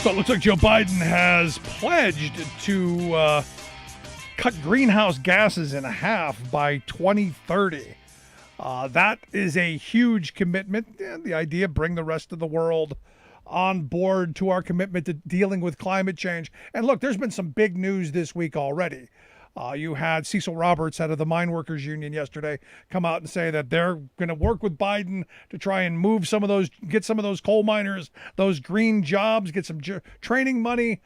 So it looks like Joe Biden has pledged to cut greenhouse gases in half by 2030. That is a huge commitment. And the idea, bring the rest of the world on board to our commitment to dealing with climate change. And look, there's been some big news this week already. You had Cecil Roberts, head of the Mine Workers Union, yesterday come out and say that they're going to work with Biden to try and move some of those, get some of those coal miners, those green jobs, get some training money.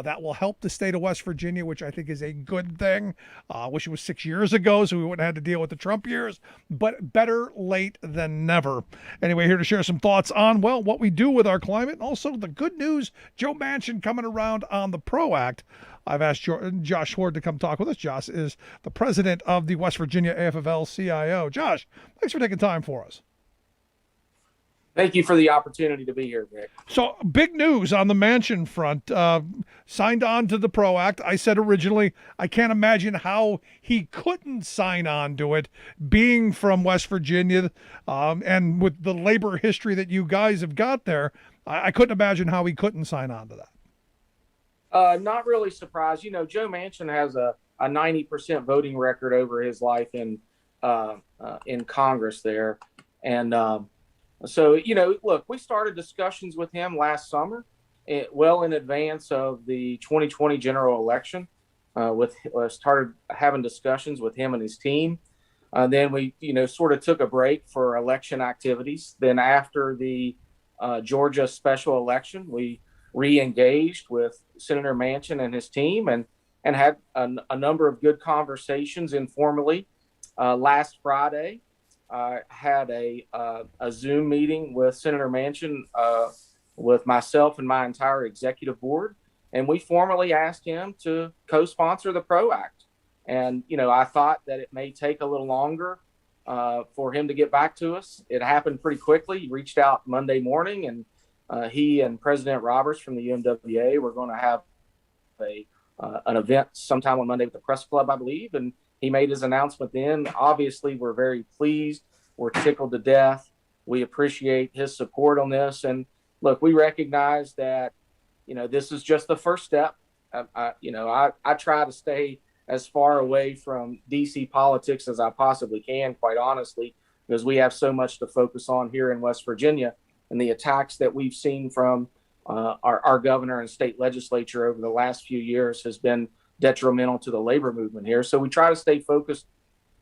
That will help the state of West Virginia, which I think is a good thing. I wish it was 6 years ago so we wouldn't have had to deal with the Trump years, but better late than never. Anyway, here to share some thoughts on, well, what we do with our climate and also the good news, Joe Manchin coming around on the PRO Act. I've asked Josh Ward to come talk with us. Josh is the president of the West Virginia AFL-CIO. Josh, thanks for taking time for us. Thank you for the opportunity to be here, Rick. So, big news on the Manchin front. Signed on to the PRO Act. I said originally, I can't imagine how he couldn't sign on to it, being from West Virginia, and with the labor history that you guys have got there. I couldn't imagine how he couldn't sign on to that. Not really surprised. You know, Joe Manchin has a 90% voting record over his life in Congress there. And so, you know, look, we started discussions with him last summer, well in advance of the 2020 general election. Started having discussions with him and his team. Then we, you know, sort of took a break for election activities. Then after the Georgia special election, we re-engaged with Senator Manchin and his team and had a number of good conversations informally. Last Friday, I had a Zoom meeting with Senator Manchin, with myself and my entire executive board, and we formally asked him to co-sponsor the PRO Act. And, you know, I thought that it may take a little longer for him to get back to us. It happened pretty quickly. He reached out Monday morning, and he and President Roberts from the UMWA were going to have an event sometime on Monday with the press club, I believe, and he made his announcement then. Obviously, we're very pleased. We're tickled to death. We appreciate his support on this. And look, we recognize that, you know, this is just the first step. I try to stay as far away from D.C. politics as I possibly can, quite honestly, because we have so much to focus on here in West Virginia. And the attacks that we've seen from our governor and state legislature over the last few years has been detrimental to the labor movement here. So we try to stay focused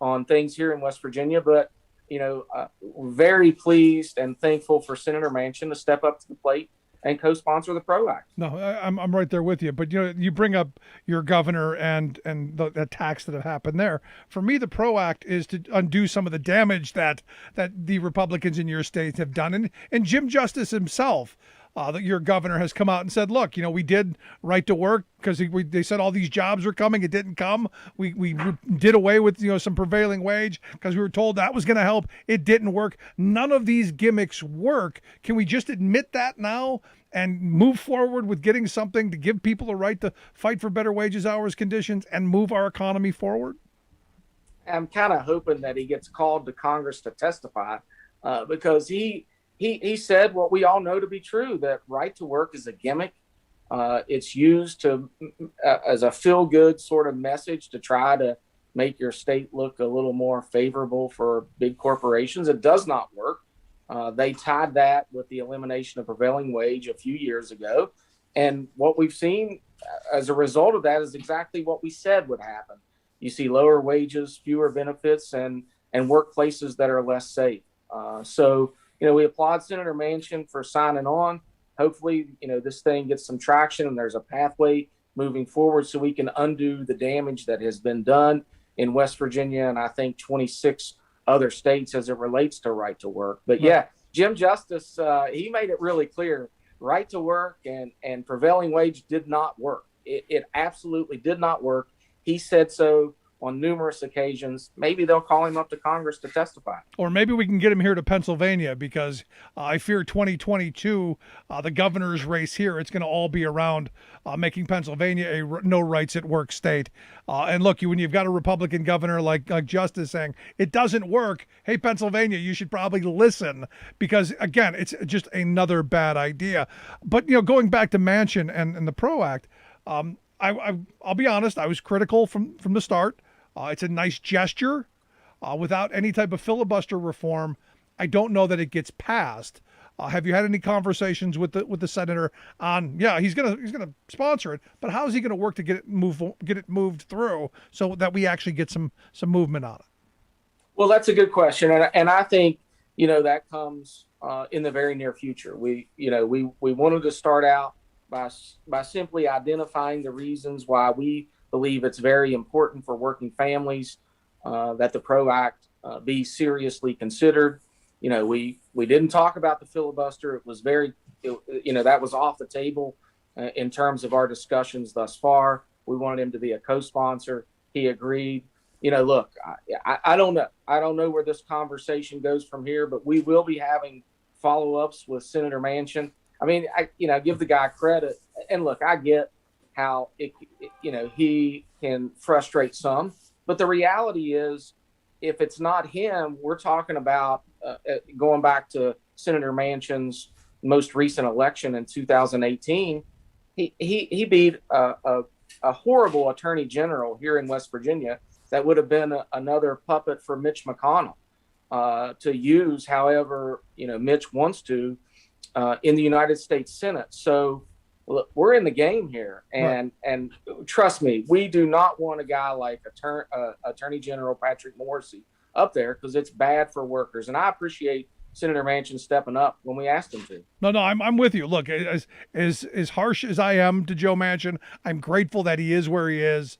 on things here in West Virginia, but, you know, we're very pleased and thankful for Senator Manchin to step up to the plate and co-sponsor the PRO Act. No, I'm right there with you. But, you know, you bring up your governor and the attacks that have happened there. For me, the PRO Act is to undo some of the damage that the Republicans in your state have done. And Jim Justice himself, that your governor, has come out and said, look, you know, we did right to work because they said all these jobs were coming. It didn't come. We did away with, you know, some prevailing wage because we were told that was going to help. It didn't work. None of these gimmicks work. Can we just admit that now and move forward with getting something to give people a right to fight for better wages, hours, conditions, and move our economy forward? I'm kind of hoping that he gets called to Congress to testify because he said what we all know to be true, that right to work is a gimmick. It's used as a feel-good sort of message to try to make your state look a little more favorable for big corporations. It does not work. They tied that with the elimination of prevailing wage a few years ago. And what we've seen as a result of that is exactly what we said would happen. You see lower wages, fewer benefits, and workplaces that are less safe. So, you know, we applaud Senator Manchin for signing on. Hopefully, you know, this thing gets some traction and there's a pathway moving forward so we can undo the damage that has been done in West Virginia and I think 26 other states as it relates to right to work. But yeah, Jim Justice, he made it really clear, right to work and prevailing wage did not work. It absolutely did not work. He said so on numerous occasions. Maybe they'll call him up to Congress to testify. Or maybe we can get him here to Pennsylvania, because I fear 2022, the governor's race here, it's going to all be around making Pennsylvania a no rights at work state. And look, when you've got a Republican governor like Justice saying it doesn't work, hey, Pennsylvania, you should probably listen, because, again, it's just another bad idea. But, going back to Manchin and the PRO Act, I'll be honest, I was critical from the start. It's a nice gesture. Without any type of filibuster reform, I don't know that it gets passed. Have you had any conversations with the senator on? Yeah, he's gonna sponsor it, but how is he going to work to get it moved through so that we actually get some movement on it? Well, that's a good question, and I think that comes in the very near future. We wanted to start out by simply identifying the reasons why we believe it's very important for working families that the PRO Act be seriously considered. We didn't talk about the filibuster. It was that was off the table in terms of our discussions thus far. We wanted him to be a co-sponsor. He agreed. Look, I don't know. I don't know where this conversation goes from here, but we will be having follow-ups with Senator Manchin. I mean, I give the guy credit, and look, I get how he can frustrate some, but the reality is, if it's not him, we're talking about going back to Senator Manchin's most recent election in 2018. He beat a horrible attorney general here in West Virginia that would have been another puppet for Mitch McConnell to use however Mitch wants to in the United States Senate. So look, we're in the game here, and trust me, we do not want a guy like Attorney General Patrick Morrisey up there, because it's bad for workers. And I appreciate Senator Manchin stepping up when we asked him to. No, I'm with you. Look, as harsh as I am to Joe Manchin, I'm grateful that he is where he is,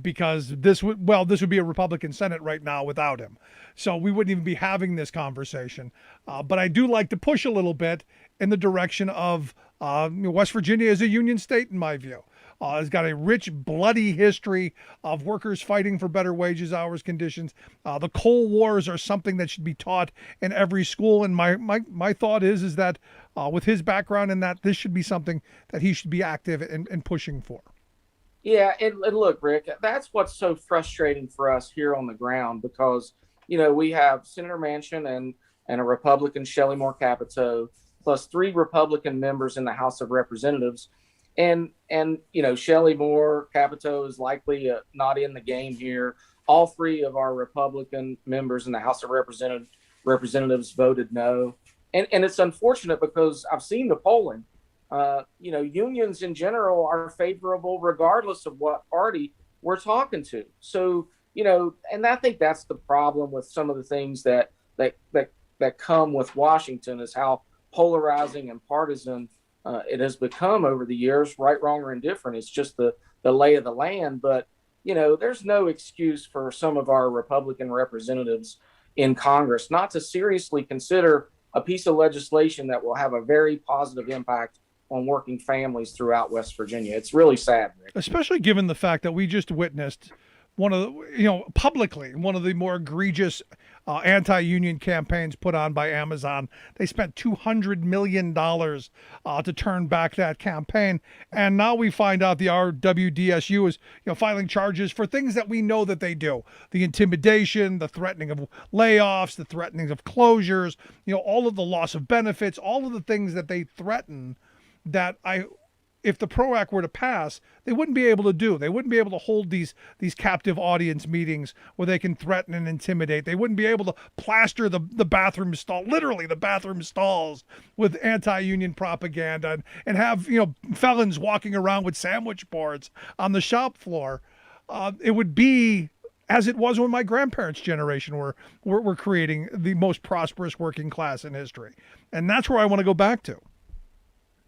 because this would be a Republican Senate right now without him. So we wouldn't even be having this conversation. But I do like to push a little bit in the direction of West Virginia is a union state, in my view. It's got a rich, bloody history of workers fighting for better wages, hours, conditions. The coal wars are something that should be taught in every school. And my thought is that with his background in that, this should be something that he should be active in pushing for. Yeah, and look, Rick, that's what's so frustrating for us here on the ground, because we have Senator Manchin and a Republican, Shelley Moore Capito, plus 3 Republican members in the House of Representatives. And Shelley Moore Capito is likely not in the game here. All 3 of our Republican members in the House of Representatives voted no. And it's unfortunate, because I've seen the polling. Unions in general are favorable regardless of what party we're talking to. So, and I think that's the problem with some of the things that come with Washington, is how polarizing and partisan it has become over the years. Right, wrong, or indifferent, it's just the lay of the land. But there's no excuse for some of our Republican representatives in Congress not to seriously consider a piece of legislation that will have a very positive impact on working families throughout West Virginia. It's really sad, Rick. Especially given the fact that we just witnessed publicly one of the more egregious anti-union campaigns put on by Amazon. They spent $200 million to turn back that campaign. And now we find out the RWDSU is filing charges for things that we know that they do. The intimidation, the threatening of layoffs, the threatening of closures, all of the loss of benefits, all of the things that they threaten that if the PRO Act were to pass, they wouldn't be able to do. They wouldn't be able to hold these captive audience meetings where they can threaten and intimidate. They wouldn't be able to plaster the bathroom stall, literally the bathroom stalls, with anti-union propaganda and have felons walking around with sandwich boards on the shop floor. It would be as it was when my grandparents' generation were creating the most prosperous working class in history. And that's where I want to go back to.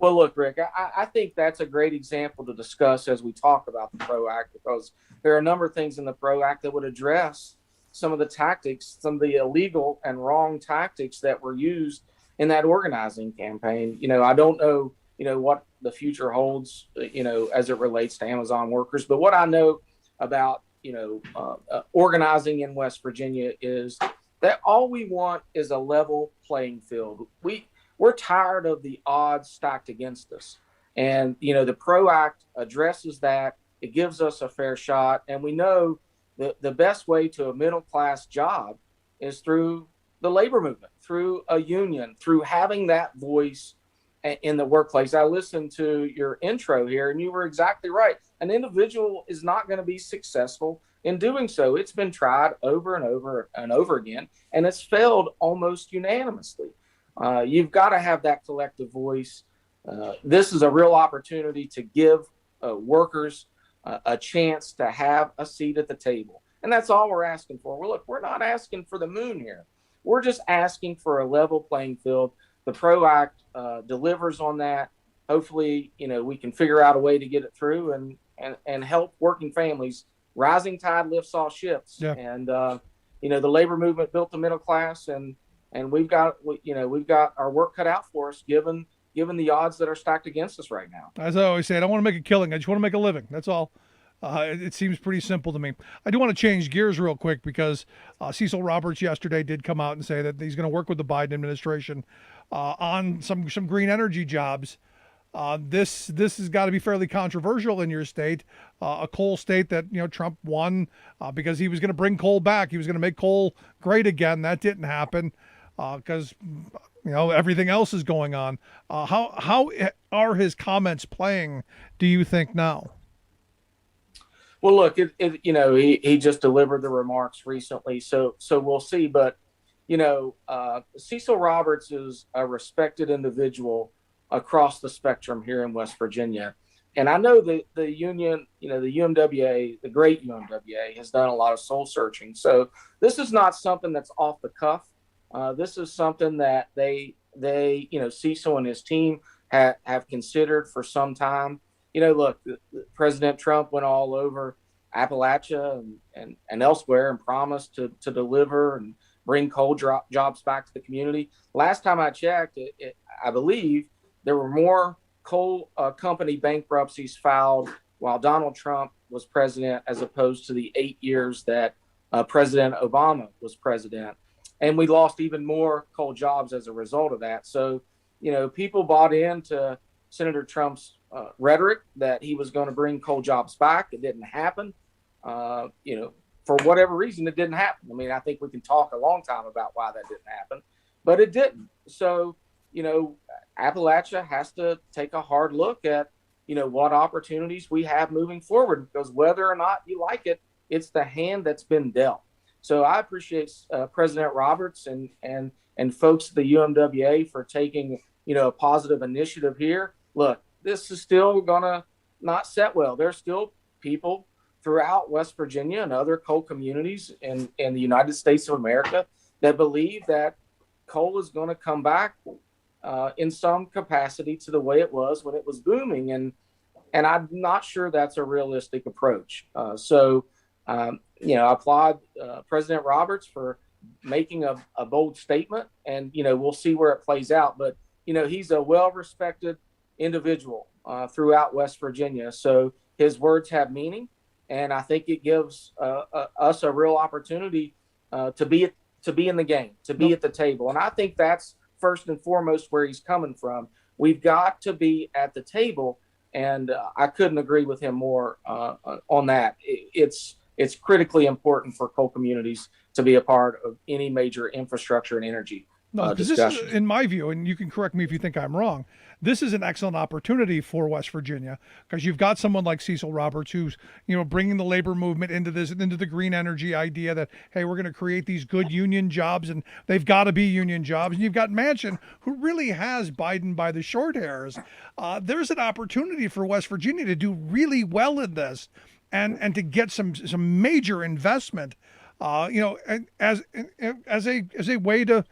Well, look, Rick, I think that's a great example to discuss as we talk about the PRO Act, because there are a number of things in the PRO Act that would address some of the tactics, some of the illegal and wrong tactics that were used in that organizing campaign. I don't know, what the future holds, as it relates to Amazon workers. But what I know about organizing in West Virginia is that all we want is a level playing field. We're tired of the odds stacked against us. And, the PRO Act addresses that. It gives us a fair shot. And we know that the best way to a middle class job is through the labor movement, through a union, through having that voice in the workplace. I listened to your intro here, and you were exactly right. An individual is not going to be successful in doing so. It's been tried over and over and over again, and it's failed almost unanimously. You've got to have that collective voice. This is a real opportunity to give workers a chance to have a seat at the table. And that's all we're asking for. Well, look, we're not asking for the moon here. We're just asking for a level playing field. The PRO Act delivers on that. Hopefully, we can figure out a way to get it through and help working families. Rising tide lifts all ships. Yeah. And, the labor movement built the middle class, and we've got our work cut out for us, given the odds that are stacked against us right now. As I always say, I don't want to make a killing. I just want to make a living. That's all. It seems pretty simple to me. I do want to change gears real quick because Cecil Roberts yesterday did come out and say that he's going to work with the Biden administration on some green energy jobs. This has got to be fairly controversial in your state, a coal state that Trump won because he was going to bring coal back. He was going to make coal great again. That didn't happen because everything else is going on. How are his comments playing, do you think, now? Well, look, he just delivered the remarks recently, so we'll see. But Cecil Roberts is a respected individual across the spectrum here in West Virginia, and I know that the union, the UMWA, the great UMWA, has done a lot of soul searching. So this is not something that's off the cuff. This is something that they Cecil and his team have considered for some time. Look, President Trump went all over Appalachia and elsewhere and promised to deliver and bring coal jobs back to the community. Last time I checked, I believe there were more coal company bankruptcies filed while Donald Trump was president as opposed to the 8 years that President Obama was president. And we lost even more coal jobs as a result of that. So, people bought into Senator Trump's rhetoric that he was going to bring coal jobs back. It didn't happen. For whatever reason, it didn't happen. I mean, I think we can talk a long time about why that didn't happen, but it didn't. So, Appalachia has to take a hard look at, what opportunities we have moving forward, because whether or not you like it, it's the hand that's been dealt. So I appreciate President Roberts and folks at the UMWA for taking, a positive initiative here. Look, this is still going to not set well. There's still people throughout West Virginia and other coal communities in the United States of America that believe that coal is going to come back in some capacity to the way it was when it was booming. And I'm not sure that's a realistic approach. I applaud President Roberts for making a bold statement, and, we'll see where it plays out. But, he's a well-respected individual throughout West Virginia. So his words have meaning, and I think it gives us a real opportunity to be in the game, to be at the table. And I think that's first and foremost where he's coming from. We've got to be at the table, and I couldn't agree with him more on that. It's critically important for coal communities to be a part of any major infrastructure and energy discussion. This is, in my view, and you can correct me if you think I'm wrong, this is an excellent opportunity for West Virginia because you've got someone like Cecil Roberts who's, bringing the labor movement into the green energy idea that, hey, we're going to create these good union jobs, and they've got to be union jobs. And you've got Manchin, who really has Biden by the short hairs. There's an opportunity for West Virginia to do really well in this and to get some major investment, as a way to,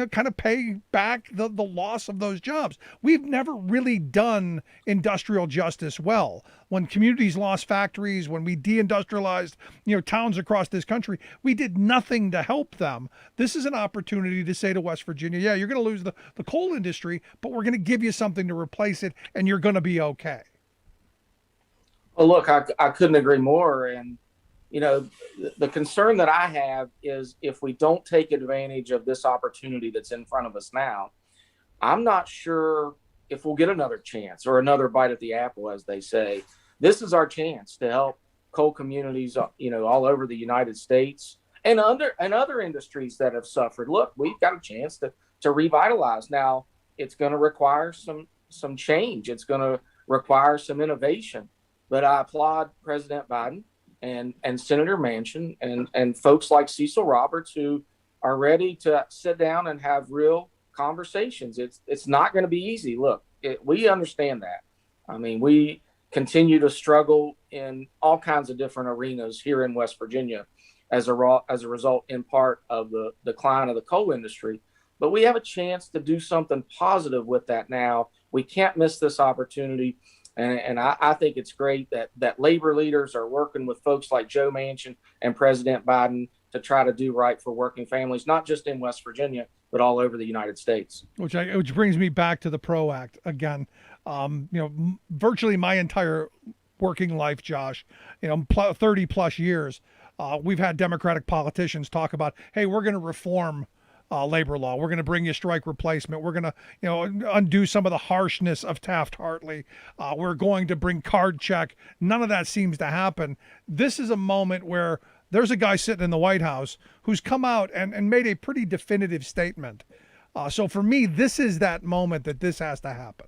kind of pay back the loss of those jobs. We've never really done industrial justice well. When communities lost factories, when we deindustrialized, towns across this country, we did nothing to help them. This is an opportunity to say to West Virginia, yeah, you're going to lose the coal industry, but we're going to give you something to replace it, and you're going to be okay. Well, look, I couldn't agree more. And, the concern that I have is if we don't take advantage of this opportunity that's in front of us now, I'm not sure if we'll get another chance or another bite at the apple, as they say. This is our chance to help coal communities, all over the United States and other industries that have suffered. Look, we've got a chance to revitalize. Now, it's going to require some change. It's going to require some innovation. But I applaud President Biden and Senator Manchin and folks like Cecil Roberts who are ready to sit down and have real conversations. It's not going to be easy. Look, we understand that. I mean, we continue to struggle in all kinds of different arenas here in West Virginia as a result, in part, of the decline of the coal industry. But we have a chance to do something positive with that now. We can't miss this opportunity. And I think it's great that labor leaders are working with folks like Joe Manchin and President Biden to try to do right for working families, not just in West Virginia, but all over the United States. Which brings me back to the PRO Act again. Virtually my entire working life, Josh, 30 plus years, we've had Democratic politicians talk about, hey, we're going to reform labor law. We're going to bring you strike replacement. We're going to, undo some of the harshness of Taft-Hartley. We're going to bring card check. None of that seems to happen. This is a moment where there's a guy sitting in the White House who's come out and made a pretty definitive statement. So for me, this is that moment that this has to happen.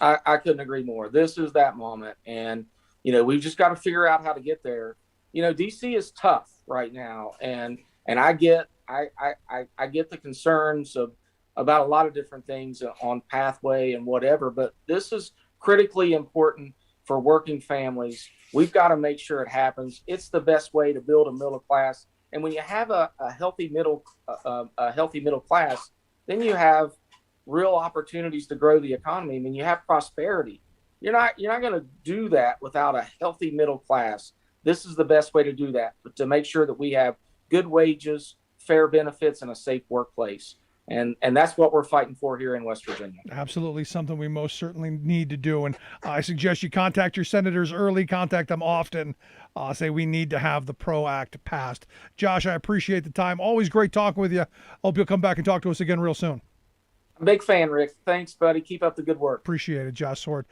I couldn't agree more. This is that moment. And, we've just got to figure out how to get there. DC is tough right now. And I get the concerns about a lot of different things on pathway and whatever, but this is critically important for working families. We've got to make sure it happens. It's the best way to build a middle class. And when you have a healthy middle class, then you have real opportunities to grow the economy. I mean, you have prosperity. You're not going to do that without a healthy middle class. This is the best way to do that, but to make sure that we have good wages, fair benefits, and a safe workplace. And that's what we're fighting for here in West Virginia. Absolutely, something we most certainly need to do. And I suggest you contact your senators early, contact them often. Say we need to have the PRO Act passed. Josh, I appreciate the time. Always great talking with you. Hope you'll come back and talk to us again real soon. Big fan, Rick. Thanks, buddy. Keep up the good work. Appreciate it, Josh Sword.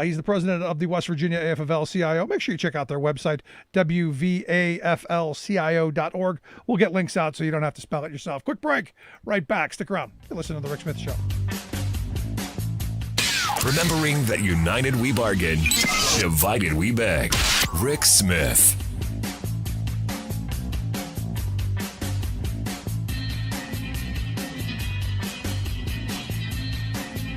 He's the president of the West Virginia AFL-CIO. Make sure you check out their website, wvaflcio.org. We'll get links out so you don't have to spell it yourself. Quick break. Right back. Stick around. You're listening to The Rick Smith Show. Remembering that united we bargain, divided we beg. Rick Smith.